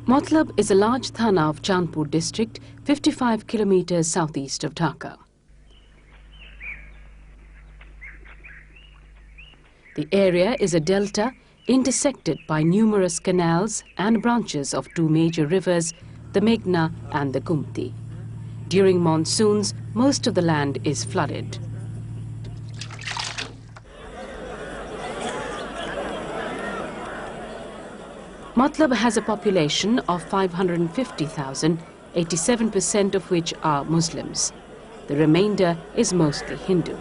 Matlab is a large thana of Chandpur district, 55 kilometers southeast of Dhaka. The area is a delta intersected by numerous canals and branches of two major rivers, the Meghna and the Gumti. During monsoons, most of the land is flooded. Matlab has a population of 550,000, 87% of which are Muslims. The remainder is mostly Hindu.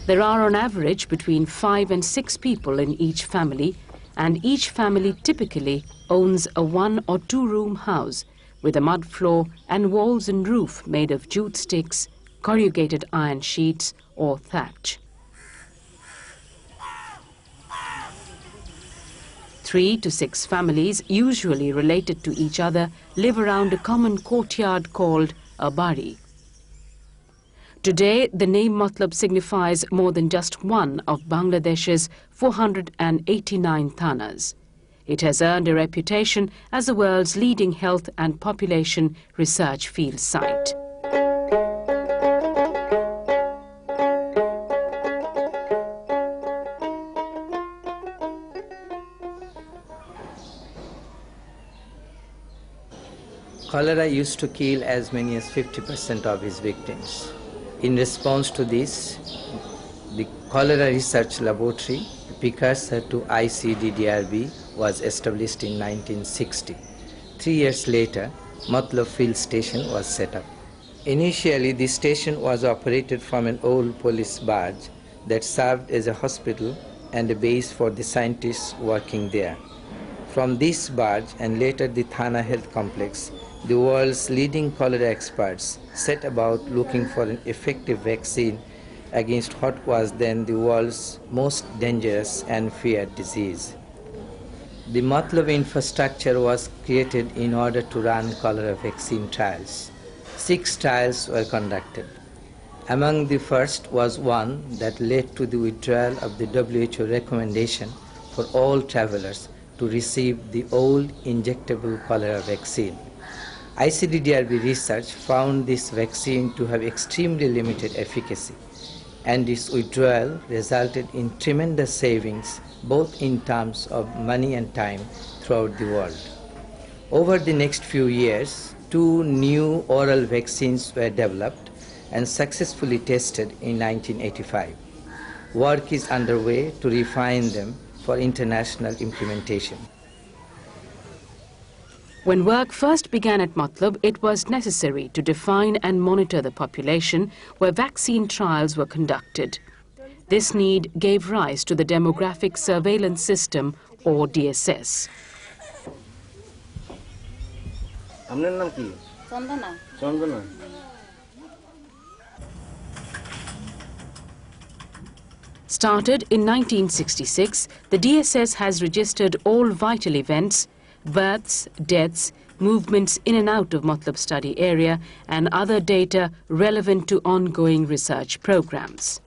There are on average between 5 and 6 people in each family, and each family typically owns a 1 or 2 room house with a mud floor and walls and roof made of jute sticks, corrugated iron sheets or thatch. 3 to 6 families, usually related to each other, live around a common courtyard called a bari. Today, the name Matlab signifies more than just one of Bangladesh's 489 thanas. It has earned a reputation as the world's leading health and population research field site. Cholera used to kill as many as 50% of its victims. In response to this, the Cholera Research Laboratory, the precursor to ICDDR B, was established in 1960. 3 years later, Matlab Field Station was set up. Initially, the station was operated from an old police barge that served as a hospital and a base for the scientists working there. From this barge and later the Thana Health Complex, the world's leading cholera experts set about looking for an effective vaccine against what was then the world's most dangerous and feared disease. The Matlab infrastructure was created in order to run cholera vaccine trials. 6 trials were conducted. Among the first was one that led to the withdrawal of the WHO recommendation for all travelers to receive the old injectable cholera vaccine. ICDDR B research found this vaccine to have extremely limited efficacy, and its withdrawal resulted in tremendous savings both in terms of money and time throughout the world. Over the next few years, 2 new oral vaccines were developed and successfully tested in 1985. Work is underway to refine them for international implementation. When work first began at Matlab, it was necessary to define and monitor the population where vaccine trials were conducted. This need gave rise to the Demographic Surveillance System, or DSS. Started in 1966, the DSS has registered all vital events, births, deaths, movements in and out of Matlab study area, and other data relevant to ongoing research programs.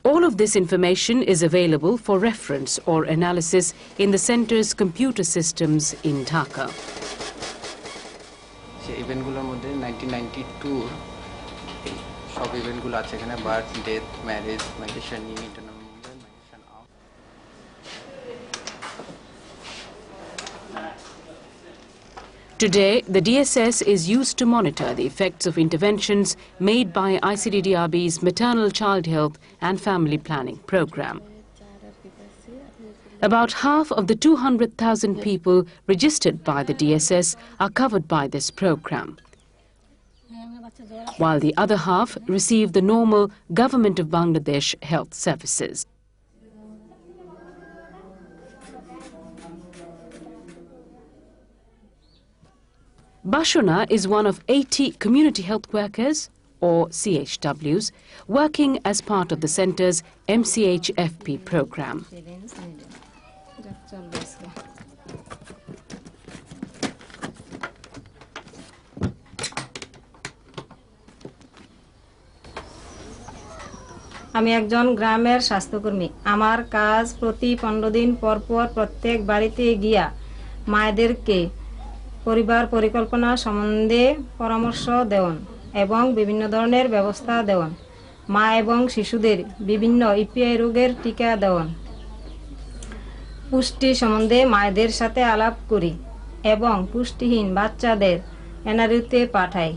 All of this information is available for reference or analysis in the center's computer systems in Dhaka. ইভেন্টগুলোর মধ্যে 1992 সব ইভেন্টগুলো আছে এখানে birth death marriage migration internal movement migration out Today, the DSS is used to monitor the effects of interventions made by ICDDR B's Maternal Child Health and Family Planning Program. About half of the 200,000 people registered by the DSS are covered by this program, while the other half receive the normal Government of Bangladesh health services. Bashuna is one of 80 community health workers, or CHWs, working as part of the center's MCHFP program. আমি একজন গ্রামের স্বাস্থ্যকর্মী। আমার কাজ প্রতি 15 দিন পর পর প্রত্যেক বাড়িতে গিয়া মায়েদেরকে পরিবার পরিকল্পনা সম্বন্ধে পরামর্শ দেওয়ান এবং বিভিন্ন ধরনের ব্যবস্থা দেওয়ান, মা এবং শিশুদের বিভিন্ন ইপিআই রোগের টিকা দেওয়ান, পুষ্টি সম্বন্ধে মায়েদের সাথে আলাপ করি এবং পুষ্টিহীন বাচ্চাদের এনআরইউতে পাঠাই।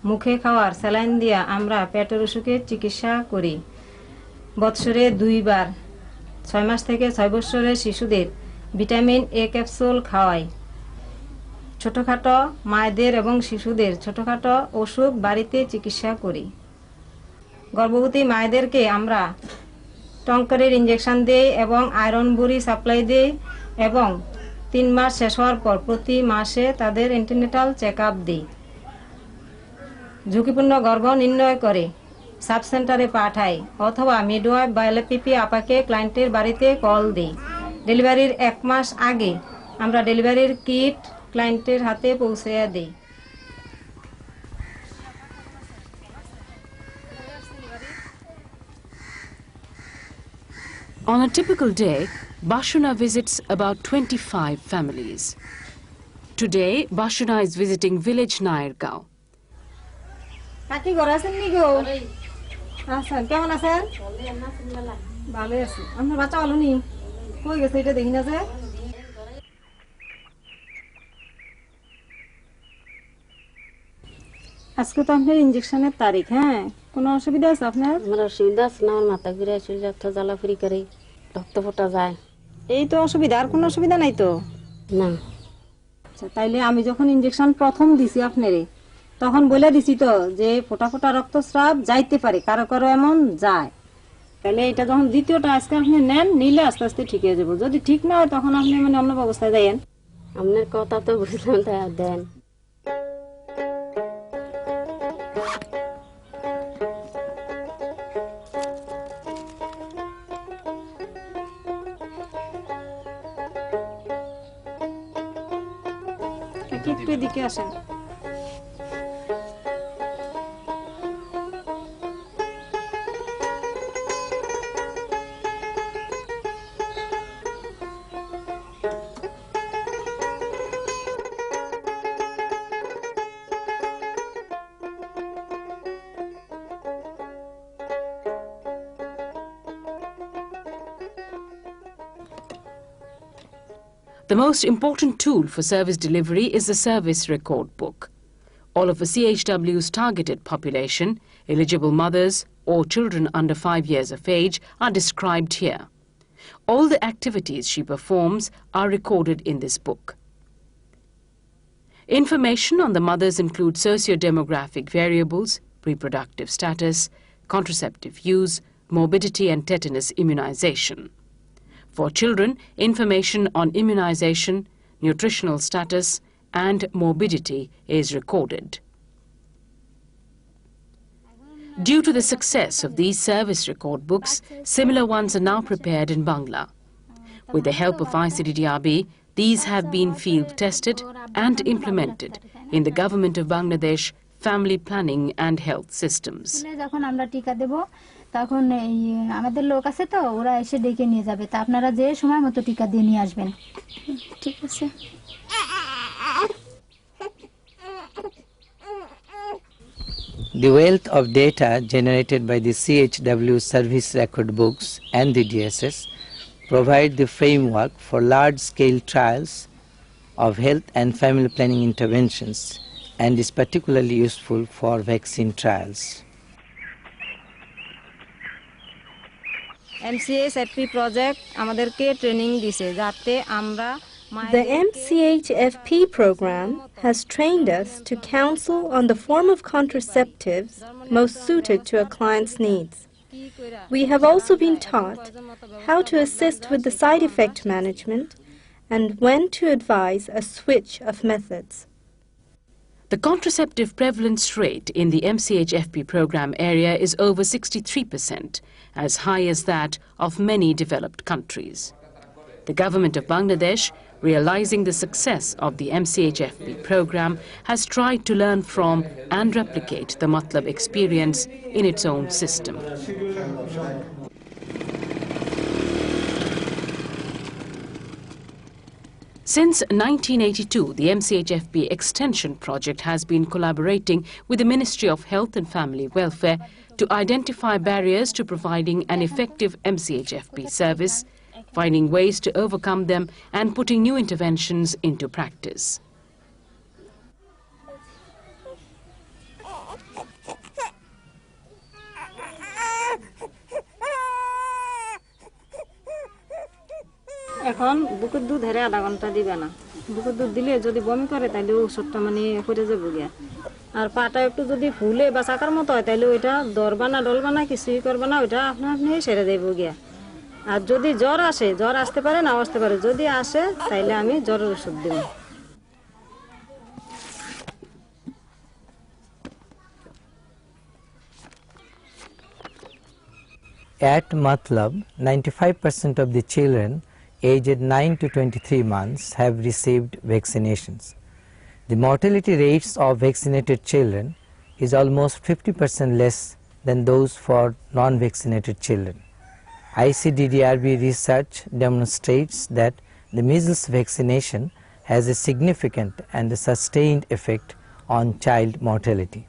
মুখে খাওয়ার স্যালাইন দিয়া আমরা পেটের অসুখের চিকিৎসা করি। বৎসরে 2 বার 6 মাস থেকে 6 বছরের শিশুদের ভিটামিন এ ক্যাপসুল খাওয়াই। ছোটখাটো মায়েদের এবং শিশুদের ছোটখাটো অসুখ বাড়িতে চিকিৎসা করি। গর্ভবতী মায়েদেরকে আমরা টঙ্কারের ইঞ্জেকশন দেই এবং আয়রন বড়ি সাপ্লাই দেই এবং 3 মাস শেষ হওয়ার পর প্রতি মাসে তাদের অ্যান্টিনেটাল চেক আপ দিই। ঝুঁকিপূর্ণ গর্ভ নির্ণয় করে সাব সেন্টারে পাঠাই অথবা মিডওয়াইফ বা এলপিপি আপাকে ক্লায়েন্টের বাড়িতে কল দিই। ডেলিভারির 1 মাস আগে আমরা ডেলিভারির কিট ক্লায়েন্টের হাতে পৌঁছে দিই। On a typical day, Bashuna visits about 25 families. Today, Bashuna is visiting village Nairgaon. কাকি ঘরে আছেন নি গো? আছেন, কেমন আছেন? ভালো আছি। আপনার বাচ্চা ভালো নি? কই গেছে এটা দেখি না যে? আজকে তো আপনার ইনজেকশনের তারিখ, হ্যাঁ? কোনো অসুবিধা আছে আপনার? আমার অসুবিধা আছে না, আমার মাথা ঘুরে আসলে রক্ত জ্বালাফুরি করে রক্ত ফোটা যায়। এই তো অসুবিধা, আর কোনো অসুবিধা নাই তো? না। আচ্ছা, তাইলে আমি যখন ইনজেকশন প্রথম দিছি আপনারে তখন বলে দিছি তো যে ফোটা ফোটা রক্তস্রাব যাইতে পারে, কারো কারো এমন যায়। তাহলে এটা যখন দ্বিতীয়টা আজকে আপনি নেন, নিলে আস্তে আস্তে ঠিক হয়ে যাবো। যদি ঠিক না হয় তখন আপনি মানে অন্য অবস্থায় দেন। আপনার কথা তো বুঝলাম, তাই দেন। একটু এদিকে আসেন। The most important tool for service delivery is the service record book. All of the CHW's targeted population, eligible mothers or children under 5 years of age, are described here. All the activities she performs are recorded in this book. Information on the mothers include socio-demographic variables, reproductive status, contraceptive use, morbidity and tetanus immunization. For children, information on immunization, nutritional status, and morbidity is recorded. Due to the success of these service record books, similar ones are now prepared in Bangla. With the help of ICDDR B, these have been field tested and implemented in the government of Bangladesh family planning and health systems. যখন আমরা টিকা দেব তখন এই আমাদের লোক আছে তো, ওরা এসে ডেকে নিয়ে যাবে। তা আপনারা যে সময় মতো টিকা দিয়ে নিয়ে আসবেন। ঠিক আছে। The wealth of data generated by the CHW service record books and the DSS provide the framework for large-scale trials of health and family planning interventions and is particularly useful for vaccine trials. MCHFP project আমাদেরকে training দিছে যাতে আমরা The MCHFP program has trained us to counsel on the form of contraceptives most suited to a client's needs. We have also been taught how to assist with the side effect management and when to advise a switch of methods. The contraceptive prevalence rate in the MCHFP program area is over 63%, as high as that of many developed countries. The government of Bangladesh, realizing the success of the MCHFB program, has tried to learn from and replicate the Matlab experience in its own system. Since 1982, the MCHFB Extension Project has been collaborating with the Ministry of Health and Family Welfare to identify barriers to providing an effective MCHFB service, finding ways to overcome them and putting new interventions into practice. এখন বুকের দুধ হেরে আধা ঘন্টা দিবে না, বুকের দুধ দিলে যদি বমি করে তাহলে ওষুধটা মানে করে যাবো গিয়া। আর পাটা একটু যদি ফুলে বা চাকার মতো হয় তাহলে ওইটা দরবা না ডলবা না কিছুই করবে না, ওইটা আপনি আপনি সেরে দেবো গিয়া। আর যদি জ্বর আসে, জ্বর আসতে পারে না আসতে পারে, যদি আসে তাহলে আমি জ্বরের ওষুধ দেব। At Matlab, 95% of the children aged 9 to 23 months have received vaccinations. The mortality rates of vaccinated children is almost 50% less than those for non-vaccinated children. ICDDR B research demonstrates that the measles vaccination has a significant and a sustained effect on child mortality.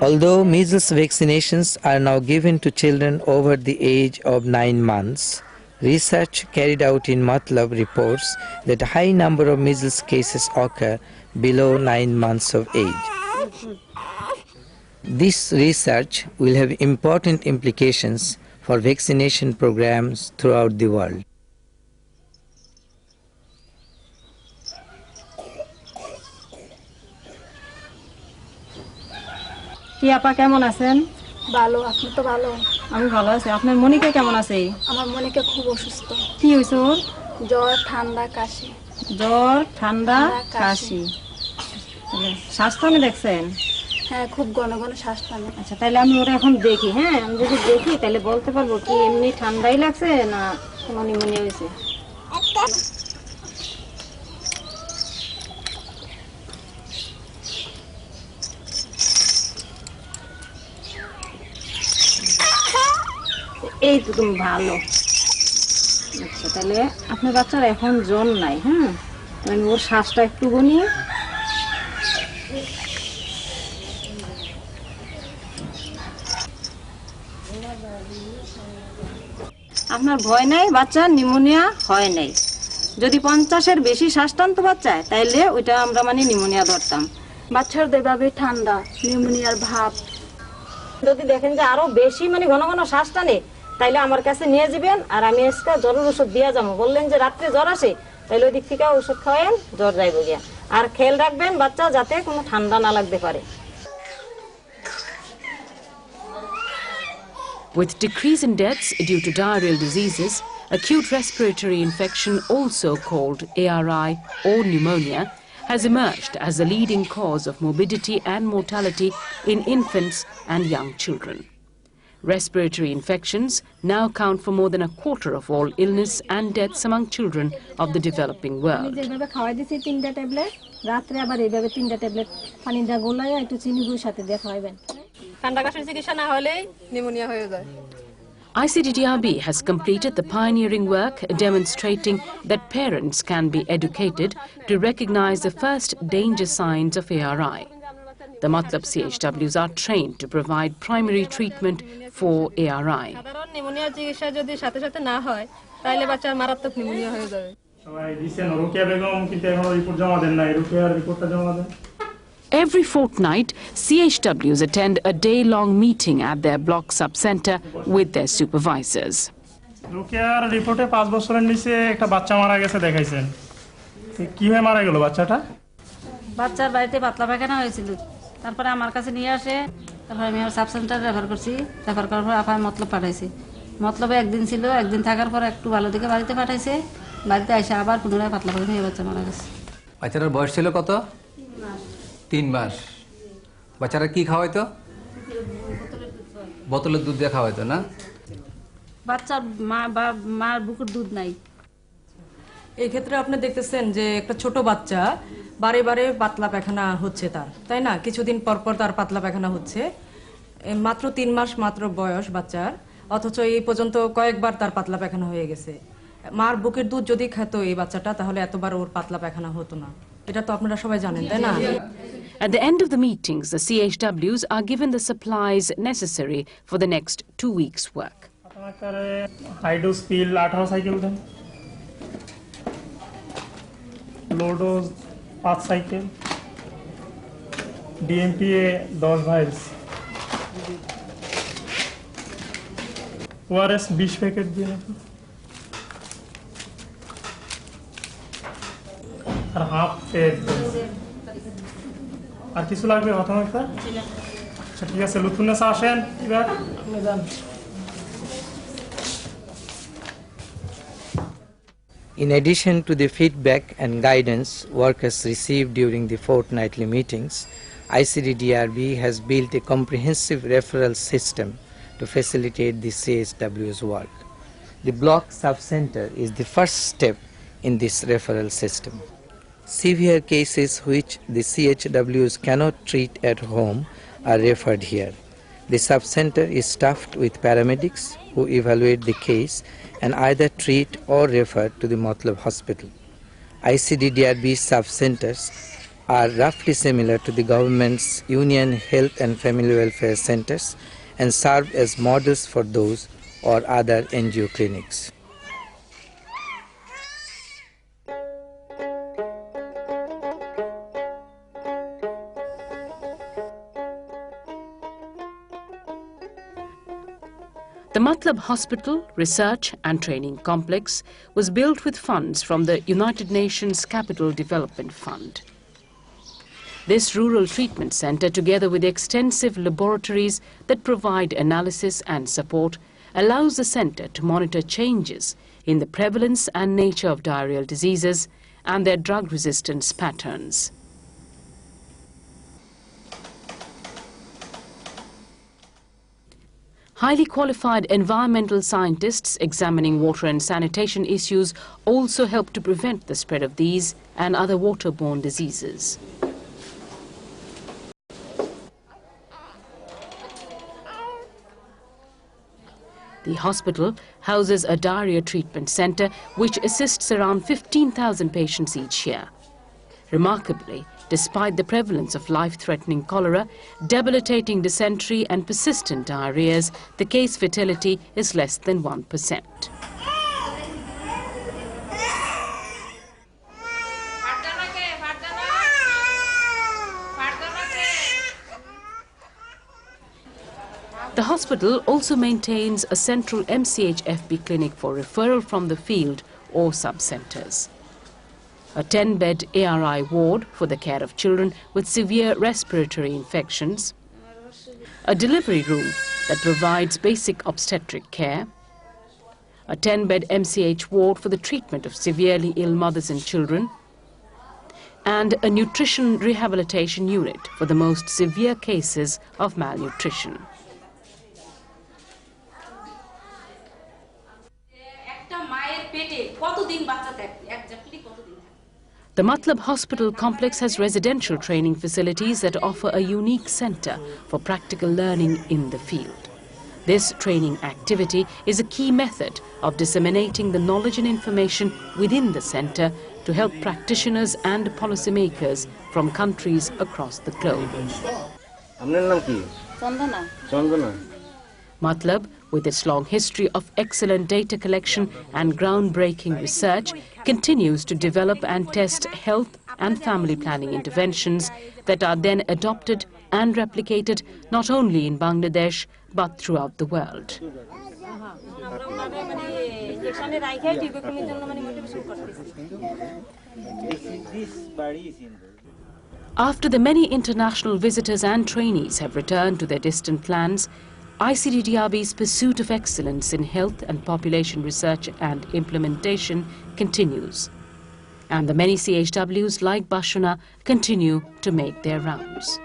Although measles vaccinations are now given to children over the age of 9 months, research carried out in Matlab reports that a high number of measles cases occur below 9 months of age. This research will have important implications for vaccination programs throughout the world. কি আপা কেমন আছেন? ভালো, আপনি তো ভালো। আমি ভালো আছি। আপনার মনিকা কেমন আছে? আমার মনিকা খুব অসুস্থ, কি হয়েছে ওর? জ্বর, ঠান্ডা, কাশি। জ্বর, ঠান্ডা, কাশি। শ্বাস টানে দেখছেন? হ্যাঁ, খুব ঘন ঘন শ্বাস টানে। আচ্ছা, তাহলে আমি ওরা এখন দেখি। হ্যাঁ, আমি যদি দেখি তাহলে বলতে পারবো কি এমনি ঠান্ডাই লাগছে না কোনো নিউমোনিয়া হয়েছে। এই তো তুমি ভালো। আচ্ছা, তাহলে আপনার বাচ্চার এখন জ্বর নাই। হ্যাঁ, আমি ওর শ্বাসটা একটু গুনি। আপনার ভয় নাই, বাচ্চার নিউমোনিয়া হয় নাই। যদি 50-এর বেশি শ্বাস টানতো বাচ্চায় তাইলে ওইটা আমরা মানে নিউমোনিয়া ধরতাম। বাচ্চার যেভাবে ঠান্ডা, নিউমোনিয়ার ভাব। যদি দেখেন যে আরো বেশি মানে ঘন ঘন শ্বাস টানে তাইলে আমার কাছে নিয়ে যাবেন, আর আমি আজকে জ্বরের ওষুধ দিয়ে যাবো। বললেন যে রাত্রে জ্বর আসে তাহলে ওই দিক থেকে ওষুধ খাওয়ান, জ্বর যাইব গিয়া। আর খেয়াল রাখবেন বাচ্চা যাতে কোনো ঠান্ডা না লাগতে পারে। With decrease in deaths due to diarrheal diseases, acute respiratory infection, also called ARI or pneumonia, has emerged as the leading cause of morbidity and mortality in infants and young children. Respiratory infections now account for more than a quarter of all illness and deaths among children of the developing world. যেভাবে খাওয়াই দিছি 3টা tablet, রাত্রে আবার এইভাবে 3টা tablet পানি দিয়ে গোলায় একটু চিনি গুঁড়োর সাথে দিয়ে খাওয়াবেন। ঠান্ডা কাশির চিকিৎসা না হলেই নিউমোনিয়া হয়ে যায়। ICDDR B has completed the pioneering work demonstrating that parents can be educated to recognize the first danger signs of ARI. The Matlab CHWs are trained to provide primary treatment for ARI. সাধারণ pneumonia চিকিৎসা যদি সাথে সাথে না হয় তাহলে বাচ্চার মারাত্মক নিউমোনিয়া হয়ে যাবে। সবাই দিছেন, রুকিয়া বেগম কিন্তু এখনো রিপোর্ট জমা দেন নাই, রুকিয়ার রিপোর্টটা জমা দেন। Every fortnight, CHWs attend a day-long meeting at their block sub-center with their supervisors. রুকিয়ার রিপোর্টে 5 বছরের নিচে একটা বাচ্চা মারা গেছে দেখাইছেন। কিভাবে মারা গেল বাচ্চাটা? বাচ্চার বাড়িতে পাতলা পায়খানা হয়েছিল, তারপরে আমার কাছে নিয়ে আসে, তারপরে আমি সাব সেন্টার রেফার করছি, রেফার করার পর আপায় মতলব পাঠাইছি। মতলবে একদিন ছিল, একদিন থাকার পর একটু ভালো দিকে বাড়িতে পাঠাইছে, বাড়িতে এসে আবার পুনরায় পাতলা পায়খানা হয়ে বাচ্চা মারা গেছে। বাচ্চাটার বয়স ছিল কত? 3 মাস। বাচ্চারা কি খাওয়াইতো? বোতলের দুধ দিয়ে খাওয়াইতো না? বাচ্চার মা বা মার বুকের দুধ নাই। এই ক্ষেত্রে আপনি দেখতেছেন যে একটা ছোট বাচ্চা বারে বারে পাতলা পায়খানা হচ্ছে তার, তাই না? কিছুদিন পর পর তার পাতলা পায়খানা হচ্ছে, মাত্র 3 মাস মাত্র বয়স বাচ্চার, অথচ এই পর্যন্ত কয়েকবার তার পাতলা পায়খানা হয়ে গেছে। মার বুকের দুধ যদি খেত এই বাচ্চাটা তাহলে এতবার ওর পাতলা পায়খানা হতো না। এটা তো আপনারা সবাই জানেন, তাই না? At the end of the meetings, the CHWs are given the supplies necessary for the next 2 weeks' work. हाइडोस peel 18 cycle दें, लोडोज 5 साइकिल, DMPA 10 वाइल्स, ORS 20 पैकेट दिए और हाफ पेड আর কিছু লাগবে প্রথম একটা? আচ্ছা ঠিক আছে, লুৎফুন্নেসা আসেন এবার আপনি যান। In addition to the feedback and guidance workers receive during the fortnightly meetings, ICDDR B has built a comprehensive referral system to facilitate the CHW's work. The block sub-center is the first step in this referral system. Severe cases which the CHWs cannot treat at home are referred here. The sub-center is staffed with paramedics who evaluate the case and either treat or refer to the Matlab hospital. ICDDR B sub-centers are roughly similar to the government's Union Health and Family Welfare Centers and serve as models for those or other NGO clinics. The Matlab Hospital Research and Training Complex was built with funds from the United Nations Capital Development Fund. This rural treatment center, together with extensive laboratories that provide analysis and support, allows the center to monitor changes in the prevalence and nature of diarrheal diseases and their drug resistance patterns. Highly qualified environmental scientists examining water and sanitation issues also help to prevent the spread of these and other waterborne diseases. The hospital houses a diarrhea treatment center which assists around 15,000 patients each year. Remarkably, despite the prevalence of life-threatening cholera, debilitating dysentery and persistent diarrheas, the case fatality is less than 1%. The hospital also maintains a central MCH-FB clinic for referral from the field or sub-centers, a 10-bed ARI ward for the care of children with severe respiratory infections, a delivery room that provides basic obstetric care, a 10-bed MCH ward for the treatment of severely ill mothers and children, and a nutrition rehabilitation unit for the most severe cases of malnutrition. The Matlab Hospital complex has residential training facilities that offer a unique center for practical learning in the field. This training activity is a key method of disseminating the knowledge and information within the center to help practitioners and policymakers from countries across the globe. Matlab, with its long history of excellent data collection and groundbreaking research, continues to develop and test health and family planning interventions that are then adopted and replicated not only in Bangladesh but throughout the world. After the many international visitors and trainees have returned to their distant lands, ICDDR B's pursuit of excellence in health and population research and implementation continues, and the many CHWs like Bashana continue to make their rounds.